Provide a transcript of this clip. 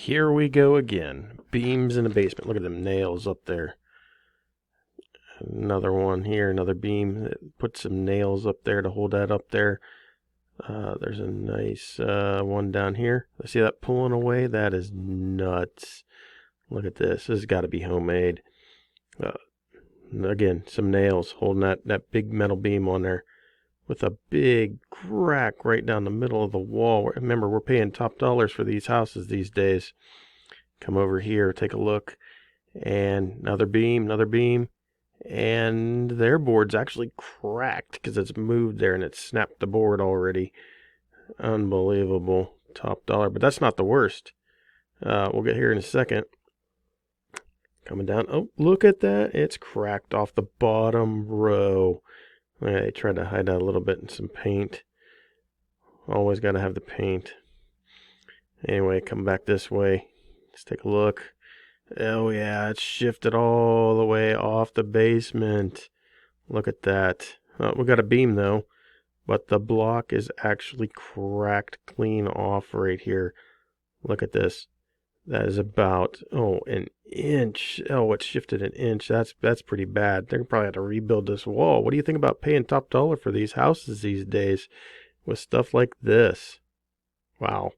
Here we go again. Beams in the basement. Look at them nails up there. Another one here, another beam. Put some nails up there to hold that up there. There's a nice one down here. See that pulling away? That is nuts. Look at this. This has got to be homemade. Again, some nails holding that big metal beam on there with a big crack right down the middle of the wall. Remember, we're paying top dollars for these houses these days. Come over here, take a look. And another beam, and their board's actually cracked because it's moved there and it snapped the board already. Unbelievable. Top dollar, but that's not the worst. We'll get here in a second. Coming down. Oh, look at that. It's cracked off the bottom row. I tried to hide that a little bit in some paint. Always got to have the paint. Anyway, come back this way. Let's take a look. Oh yeah, it's shifted all the way off the basement. Look at that. We got a beam though, but the block is actually cracked clean off right here. Look at this. That is about an inch. Oh, it's shifted an inch. That's pretty bad. They're gonna probably have to rebuild this wall. What do you think about paying top dollar for these houses these days with stuff like this? Wow.